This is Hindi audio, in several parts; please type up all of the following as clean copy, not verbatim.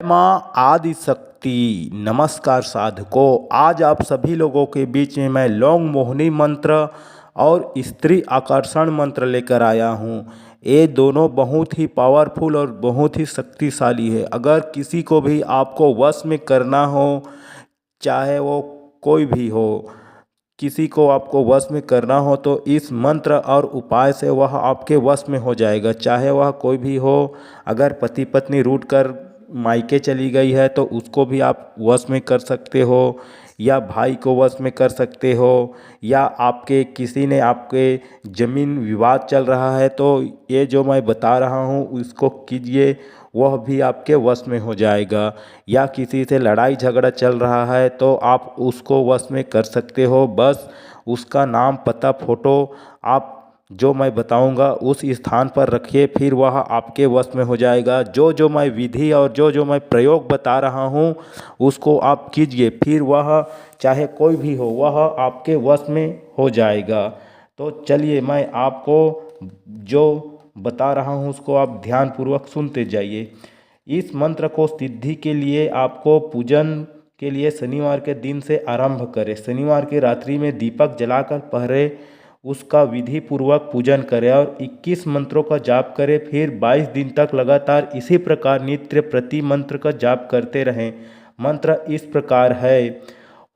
माँ आदि शक्ति नमस्कार साधकों। आज आप सभी लोगों के बीच में मैं लौंग मोहिनी मंत्र और स्त्री आकर्षण मंत्र लेकर आया हूँ। ये दोनों बहुत ही पावरफुल और बहुत ही शक्तिशाली है। अगर किसी को भी आपको वश में करना हो, चाहे वो कोई भी हो, किसी को आपको वश में करना हो तो इस मंत्र और उपाय से वह आपके वश में हो जाएगा। चाहे वह कोई भी हो, अगर पति पत्नी रूठ कर मायके चली गई है तो उसको भी आप वश में कर सकते हो, या भाई को वश में कर सकते हो, या आपके किसी ने आपके ज़मीन विवाद चल रहा है तो ये जो मैं बता रहा हूँ उसको कीजिए, वह भी आपके वश में हो जाएगा। या किसी से लड़ाई झगड़ा चल रहा है तो आप उसको वश में कर सकते हो। बस उसका नाम पता फ़ोटो आप जो मैं बताऊंगा उस स्थान पर रखिए, फिर वह आपके वश में हो जाएगा। जो जो मैं विधि और जो जो मैं प्रयोग बता रहा हूँ उसको आप कीजिए, फिर वह चाहे कोई भी हो वह आपके वश में हो जाएगा। तो चलिए मैं आपको जो बता रहा हूँ उसको आप ध्यानपूर्वक सुनते जाइए। इस मंत्र को सिद्धि के लिए आपको पूजन के लिए शनिवार के दिन से आरंभ करें। शनिवार की रात्रि में दीपक जलाकर पहरे उसका विधि पूर्वक पूजन करें और 21 मंत्रों का जाप करें। फिर 22 दिन तक लगातार इसी प्रकार नित्य प्रति मंत्र का जाप करते रहें। मंत्र इस प्रकार है।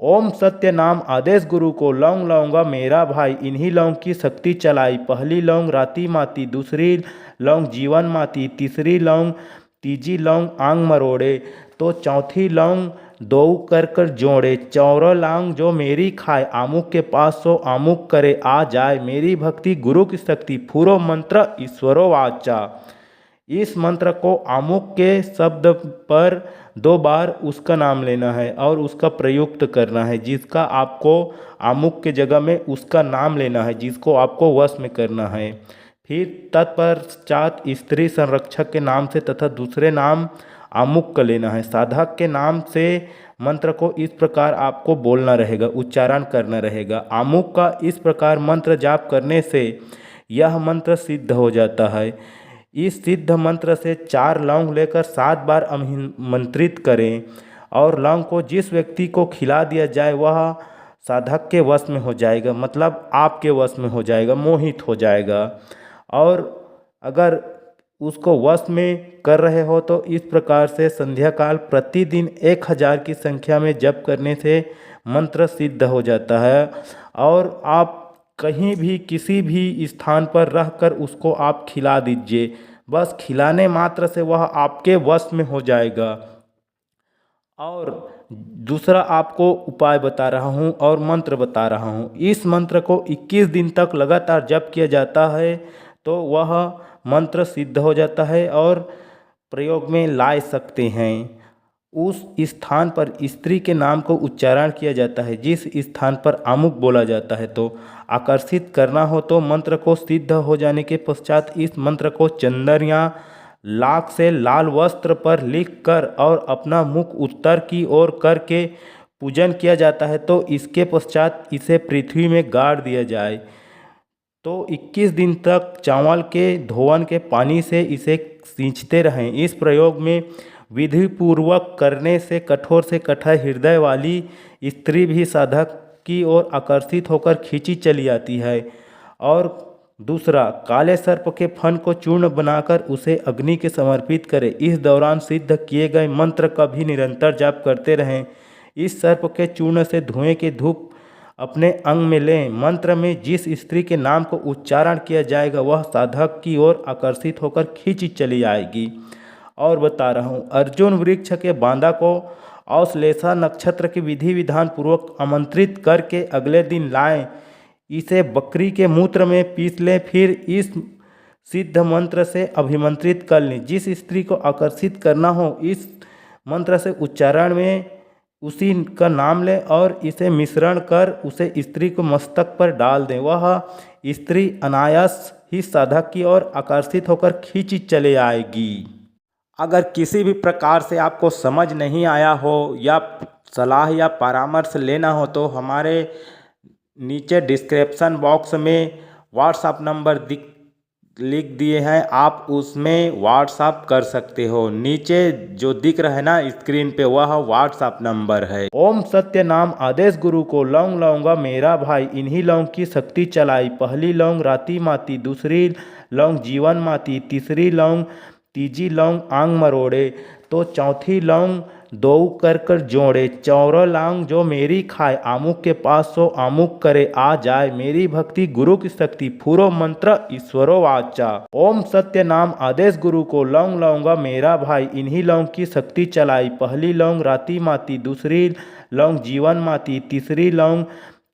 ओम सत्य नाम आदेश गुरु को लौंग लाऊंगा मेरा भाई, इन्हीं लौंग की शक्ति चलाई। पहली लौंग राती माती, दूसरी लौंग जीवन माती, तीसरी लौंग तीजी लौंग आंग मरोड़े, तो चौथी लौंग दो कर कर जोड़े। चौरा लौंग जो मेरी खाए, आमुक के पास सो आमुक करे आ जाए। मेरी भक्ति गुरु की शक्ति, फूरो मंत्र ईश्वरो वाचा। इस मंत्र को आमुक के शब्द पर 2 बार उसका नाम लेना है और उसका प्रयुक्त करना है। जिसका आपको आमुक के जगह में उसका नाम लेना है, जिसको आपको वश में करना है। फिर तत्पश्चात स्त्री संरक्षक के नाम से तथा दूसरे नाम आमुक का लेना है। साधक के नाम से मंत्र को इस प्रकार आपको बोलना रहेगा, उच्चारण करना रहेगा। आमुक का इस प्रकार मंत्र जाप करने से यह मंत्र सिद्ध हो जाता है। इस सिद्ध मंत्र से 4 लौंग लेकर 7 बार आमंत्रित करें और लौंग को जिस व्यक्ति को खिला दिया जाए वह साधक के वश में हो जाएगा, मतलब आपके वश में हो जाएगा, मोहित हो जाएगा। और अगर उसको वश में कर रहे हो तो इस प्रकार से संध्या काल प्रतिदिन 1000 की संख्या में जप करने से मंत्र सिद्ध हो जाता है। और आप कहीं भी किसी भी स्थान पर रहकर उसको आप खिला दीजिए, बस खिलाने मात्र से वह आपके वश में हो जाएगा। और दूसरा आपको उपाय बता रहा हूँ और मंत्र बता रहा हूँ। इस मंत्र को 21 दिन तक लगातार जप किया जाता है तो वह मंत्र सिद्ध हो जाता है और प्रयोग में ला सकते हैं। उस स्थान पर स्त्री के नाम को उच्चारण किया जाता है, जिस स्थान पर आमुक बोला जाता है। तो आकर्षित करना हो तो मंत्र को सिद्ध हो जाने के पश्चात इस मंत्र को चंदन या लाख से लाल वस्त्र पर लिखकर और अपना मुख उत्तर की ओर करके पूजन किया जाता है। तो इसके पश्चात इसे पृथ्वी में गाड़ दिया जाए। तो 21 दिन तक चावल के धोवन के पानी से इसे सींचते रहें। इस प्रयोग में विधि पूर्वक करने से कठोर से कठोर हृदय वाली स्त्री भी साधक की ओर आकर्षित होकर खींची चली आती है। और दूसरा, काले सर्प के फन को चूर्ण बनाकर उसे अग्नि के समर्पित करें। इस दौरान सिद्ध किए गए मंत्र का भी निरंतर जाप करते रहें। इस सर्प के चूर्ण से धुएं के धूप अपने अंग में लें। मंत्र में जिस स्त्री के नाम को उच्चारण किया जाएगा वह साधक की ओर आकर्षित होकर खींची चली आएगी। और बता रहा हूँ, अर्जुन वृक्ष के बांदा को औश्लेषा नक्षत्र के विधि विधान पूर्वक आमंत्रित करके अगले दिन लाएं। इसे बकरी के मूत्र में पीस लें, फिर इस सिद्ध मंत्र से अभिमंत्रित कर लें। जिस स्त्री को आकर्षित करना हो इस मंत्र से उच्चारण में उसी का नाम लें और इसे मिश्रण कर उसे स्त्री को मस्तक पर डाल दें। वह स्त्री अनायास ही साधक की ओर आकर्षित होकर खींची चले आएगी। अगर किसी भी प्रकार से आपको समझ नहीं आया हो या सलाह या परामर्श लेना हो तो हमारे नीचे डिस्क्रिप्शन बॉक्स में व्हाट्सएप नंबर लिख दिए हैं, आप उसमें व्हाट्सअप कर सकते हो। नीचे जो दिख रहा है ना स्क्रीन पे, वह व्हाट्सअप नंबर है। ओम सत्य नाम आदेश गुरु को लौंग लौंगा मेरा भाई, इन्हीं लौंग की शक्ति चलाई। पहली लौंग राती माती, दूसरी लौंग जीवन माती, तीसरी लौंग तीजी लौंग आंग मरोड़े, तो चौथी लौंग दो कर कर जोड़े। चौरा लांग जो मेरी खाए, आमुक के पास सो आमुक करे आ जाए। मेरी भक्ति गुरु की शक्ति, फूरो मंत्र ईश्वरो वाचा। ओम सत्य नाम आदेश गुरु को लौंग लौंगा मेरा भाई, इन्हीं लौंग की शक्ति चलाई। पहली लौंग राती माती, दूसरी लौंग जीवन माती, तीसरी लौंग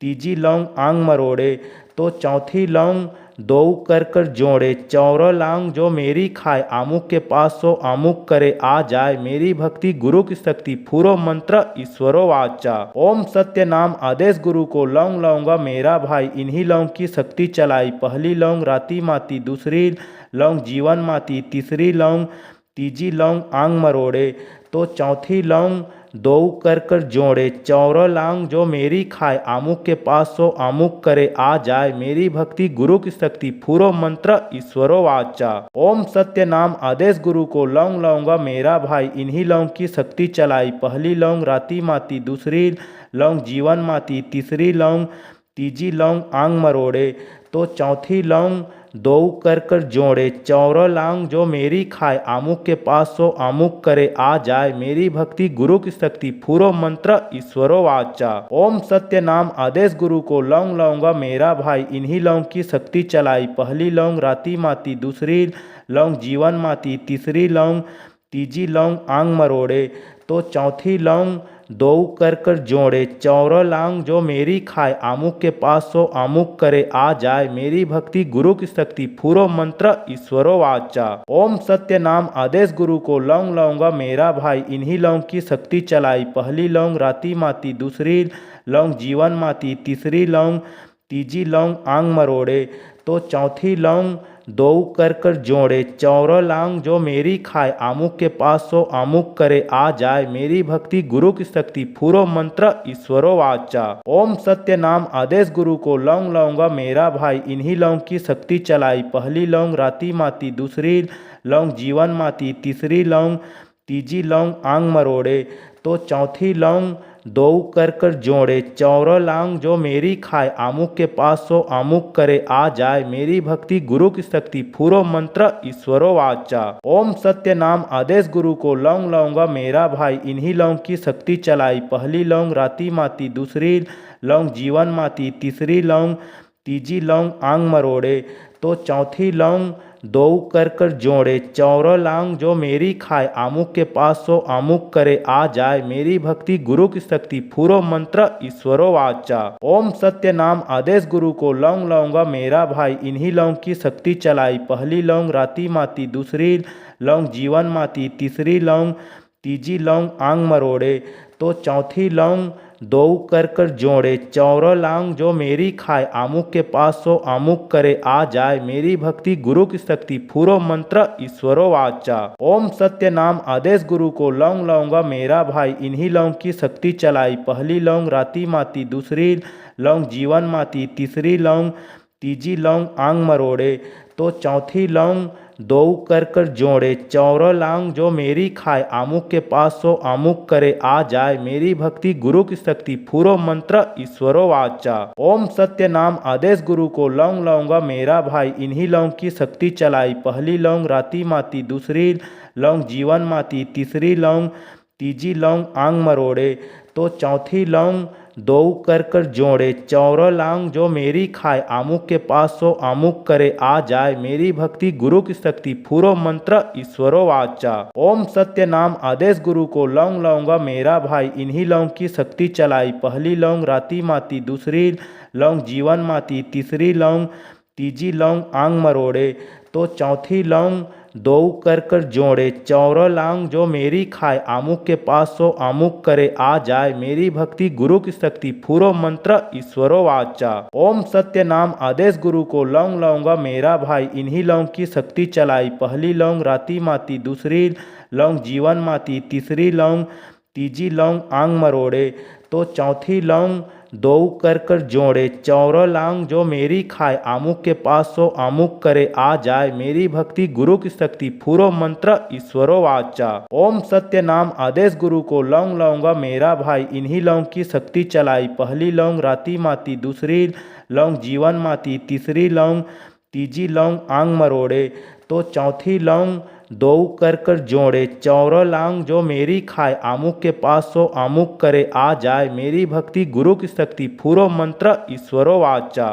तीजी लौंग आंग मरोड़े, तो चौथी लौंग दो कर कर जोड़े। चौरा लांग जो मेरी खाए, आमुक के पास सो आमुक करे आ जाए। मेरी भक्ति गुरु की शक्ति, फूरो मंत्र ईश्वरो वाचा। ओम सत्य नाम आदेश गुरु को लौंग लौंगा मेरा भाई, इन्हीं लौंग की शक्ति चलाई। पहली लौंग राती माती, दूसरी लौंग जीवन माती, तीसरी लौंग तीजी लौंग आंग मरोड़े, तो चौथी लौंग दो कर कर जोड़े। चौरा लांग जो मेरी खाए, आमुक के पास सो आमुक करे आ जाए। मेरी भक्ति गुरु की शक्ति, फूरो मंत्र ईश्वरो वाचा। ओम सत्य नाम आदेश गुरु को लौंग लौंगा मेरा भाई, इन्हीं लौंग की शक्ति चलाई। पहली लौंग राती माती, दूसरी लौंग जीवन माती, तीसरी लौंग तीजी लौंग आंग मरोड़े, तो चौथी लौंग दो कर कर जोड़े। चौरा लांग जो मेरी खाए, आमुक के पास सो आमुक करे आ जाए। मेरी भक्ति गुरु की शक्ति, फूरो मंत्र ईश्वरो वाचा। ओम सत्य नाम आदेश गुरु को लौंग लौंगा मेरा भाई, इन्हीं लौंग की शक्ति चलाई। पहली लौंग राती माती, दूसरी लौंग जीवन माती, तीसरी लौंग तीजी लौंग आंग मरोड़े, तो चौथी लौंग दो कर कर जोड़े। चौरा लांग जो मेरी खाए, आमुक के पास सो आमुक करे आ जाए। मेरी भक्ति गुरु की शक्ति, फूरो मंत्र ईश्वरो वाचा। ओम सत्य नाम आदेश गुरु को लौंग लौंगा मेरा भाई, इन्हीं लौंग की शक्ति चलाई। पहली लौंग राती माती, दूसरी लौंग जीवन माती, तीसरी लौंग तीजी लौंग आंग मरोड़े, तो चौथी लौंग दो कर कर जोड़े। चौरा लांग जो मेरी खाए, आमुक के पास सो आमुक करे आ जाए। मेरी भक्ति गुरु की शक्ति, फूरो मंत्र ईश्वरो वाचा। ओम सत्य नाम आदेश गुरु को लौंग लौंगा मेरा भाई, इन्हीं लौंग की शक्ति चलाई। पहली लौंग राती माती, दूसरी लौंग जीवन माती, तीसरी लौंग तीजी लौंग आंग मरोड़े, तो चौथी लौंग दो कर कर जोड़े। चौरा लांग जो मेरी खाए, आमुक के पास सो आमुक करे आ जाए। मेरी भक्ति गुरु की शक्ति, फूरो मंत्र ईश्वरो वाचा। ओम सत्य नाम आदेश गुरु को लौंग लौंगा मेरा भाई, इन्हीं लौंग की शक्ति चलाई। पहली लौंग राती माती, दूसरी लौंग जीवन माती, तीसरी लौंग तीजी लौंग आंग मरोड़े, तो चौथी लौंग दो कर कर जोड़े। चौरा लांग जो मेरी खाए, आमुक के पास सो आमुक करे आ जाए। मेरी भक्ति गुरु की शक्ति, फूरो मंत्र ईश्वरो वाचा। ओम सत्य नाम आदेश गुरु को लौंग लौंगा मेरा भाई, इन्हीं लौंग की शक्ति चलाई। पहली लौंग राती माती, दूसरी लौंग जीवन माती, तीसरी लौंग तीजी लौंग आंग मरोड़े, तो चौथी लौंग दो कर कर जोड़े। चौरा लांग जो मेरी खाए, आमुक के पास सो आमुक करे आ जाए। मेरी भक्ति गुरु की शक्ति, फूरो मंत्र ईश्वरो वाचा। ओम सत्य नाम आदेश गुरु को लौंग लौंगा मेरा भाई, इन्हीं लौंग की शक्ति चलाई। पहली लौंग राती माती, दूसरी लौंग जीवन माती, तीसरी लौंग तीजी लौंग आंग मरोड़े, तो चौथी लौंग दो कर कर जोड़े। चौरा लांग जो मेरी खाए, आमुक के पास सो आमुक करे आ जाए। मेरी भक्ति गुरु की शक्ति, फूरो मंत्र ईश्वरो वाचा। ओम सत्य नाम आदेश गुरु को लौंग लौंगा मेरा भाई, इन्हीं लौंग की शक्ति चलाई। पहली लौंग राती माती, दूसरी लौंग जीवन माती, तीसरी लौंग तीजी लौंग आंग मरोड़े, तो चौथी लौंग दो कर कर जोड़े। चौरा लांग जो मेरी खाए, आमुक के पास सो आमुक करे आ जाए। मेरी भक्ति गुरु की शक्ति, फूरो मंत्र ईश्वरो वाचा। ओम सत्य नाम आदेश गुरु को लौंग लौंगा मेरा भाई, इन्हीं लौंग की शक्ति चलाई। पहली लौंग राती माती, दूसरी लौंग जीवन माती, तीसरी लौंग तीजी लौंग आंग मरोड़े, तो चौथी लौंग दो कर कर जोड़े। चौरा लांग जो मेरी खाए, आमुक के पास सो आमुक करे आ जाए। मेरी भक्ति गुरु की शक्ति, फूरो मंत्र ईश्वरो वाचा। ओम सत्य नाम आदेश गुरु को लौंग लौंगा मेरा भाई, इन्हीं लौंग की शक्ति चलाई। पहली लौंग राती माती, दूसरी लौंग जीवन माती, तीसरी लौंग तीजी लौंग आंग मरोड़े, तो तो चौथी लौंग दो कर जोड़े, चौरो लांग जो मेरी खाए, आमुक के पास सो आमुक करे आ जाए, मेरी भक्ति गुरु की शक्ति, फूरो मंत्र ईश्वरो वाचा। ओम सत्य नाम आदेश गुरु को, लौंग लाऊंगा मेरा भाई, इन्हीं लौंग की शक्ति चलाई। पहली लौंग राती माती, दूसरी लौंग जीवन माती, तीजी लौंग आंग मरोड़े, तो चौथी लौंग दो कर जोड़े, चौरो लांग जो मेरी खाए, आमुक के पास सो आमुक करे आ जाए, मेरी भक्ति गुरु की शक्ति, फूरो मंत्र ईश्वरो वाचा।